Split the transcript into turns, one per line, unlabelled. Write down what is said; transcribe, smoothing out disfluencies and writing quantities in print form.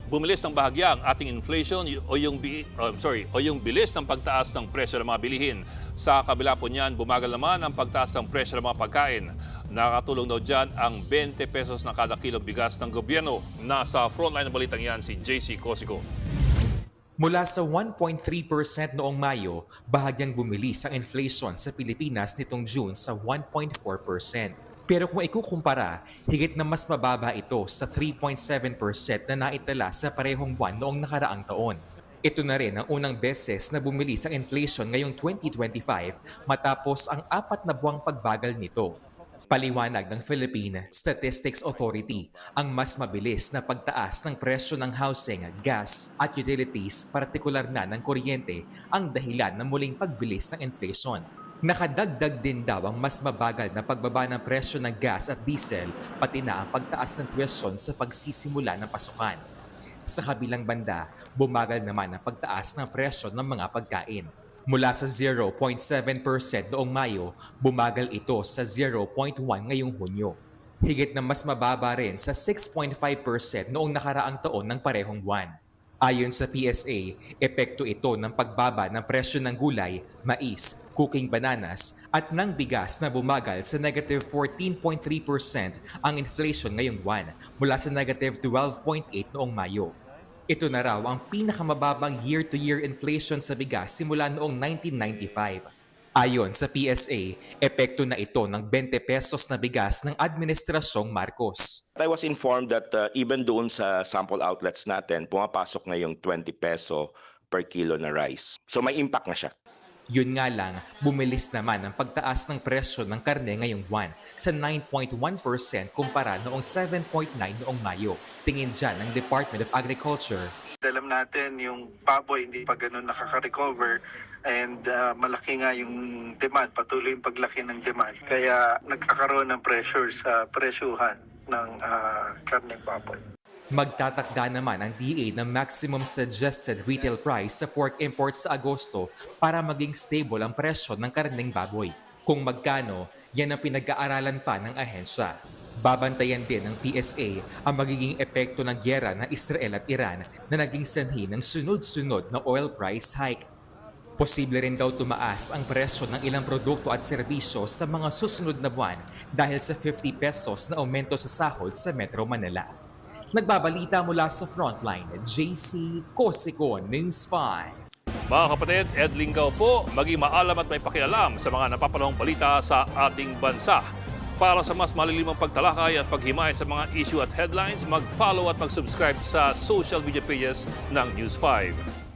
Bumilis ng bahagya ang ating inflation o yung bilis ng pagtaas ng presyo ng mga bilihin. Sa kabila po niyan, bumagal naman ang pagtaas ng presyo ng mga pagkain. Nakatulong daw dyan ang 20 pesos na kada kilong bigas ng gobyerno. Nasa frontline ng balitang yan si JC Cosico.
Mula sa 1.3% noong Mayo, bahagyang bumilis ang inflation sa Pilipinas nitong June sa 1.4%. Pero kung ikukumpara, higit na mas mababa ito sa 3.7% na naitala sa parehong buwan noong nakaraang taon. Ito na rin ang unang beses na bumilis ang inflation ngayong 2025 matapos ang 4 na buwang pagbagal nito. Paliwanag ng Philippine Statistics Authority, ang mas mabilis na pagtaas ng presyo ng housing, gas at utilities, partikular na ng kuryente, ang dahilan ng muling pagbilis ng inflation. Nakadagdag din daw ang mas mabagal na pagbaba ng presyo ng gas at diesel, pati na ang pagtaas ng tuition sa pagsisimula ng pasukan. Sa kabilang banda, bumagal naman ang pagtaas ng presyo ng mga pagkain. Mula sa 0.7% noong Mayo, bumagal ito sa 0.1 ngayong Hunyo. Higit na mas mababa rin sa 6.5% noong nakaraang taon ng parehong buwan. Ayon sa PSA, epekto ito ng pagbaba ng presyo ng gulay, mais, cooking bananas at ng bigas na bumagal sa negative 14.3% ang inflation ngayong buwan mula sa negative 12.8 noong Mayo. Ito na raw ang pinakamababang year-to-year inflation sa bigas simula noong 1995. Ayon sa PSA, epekto na ito ng 20 pesos na bigas ng Administrasyong Marcos.
I was informed that even doon sa sample outlets natin, pumapasok na yung 20 peso per kilo na rice. So may impact na siya.
Yun nga lang, bumilis naman ang pagtaas ng presyo ng karne ngayong buwan sa 9.1% kumpara noong 7.9 noong Mayo. Tingin dyan ng Department of Agriculture.
Alam natin yung baboy hindi pa ganun nakaka-recover and malaki nga yung demand, patuloy yung paglaki ng demand. Kaya nagkakaroon ng pressure sa presyuhan ng karneng baboy.
Magtatakda naman ang DA ng maximum suggested retail price sa pork imports sa Agosto para maging stable ang presyo ng karneng baboy. Kung magkano, yan ang pinag-aaralan pa ng ahensya. Babantayan din ng PSA ang magiging epekto ng gyera ng Israel at Iran na naging sanhi ng sunod-sunod na oil price hike. Posible rin daw tumaas ang presyo ng ilang produkto at serbisyo sa mga susunod na buwan dahil sa 50 pesos na aumento sa sahod sa Metro Manila. Nagbabalita mula sa Frontline, JC Cosico, News 5.
Mga kapatid, Ed Lingaw po, maging maalam at may pakialam sa mga napapanahong balita sa ating bansa. Para sa mas malilimang pagtalakay at paghimay sa mga issue at headlines, mag-follow at mag-subscribe sa social media pages ng News 5.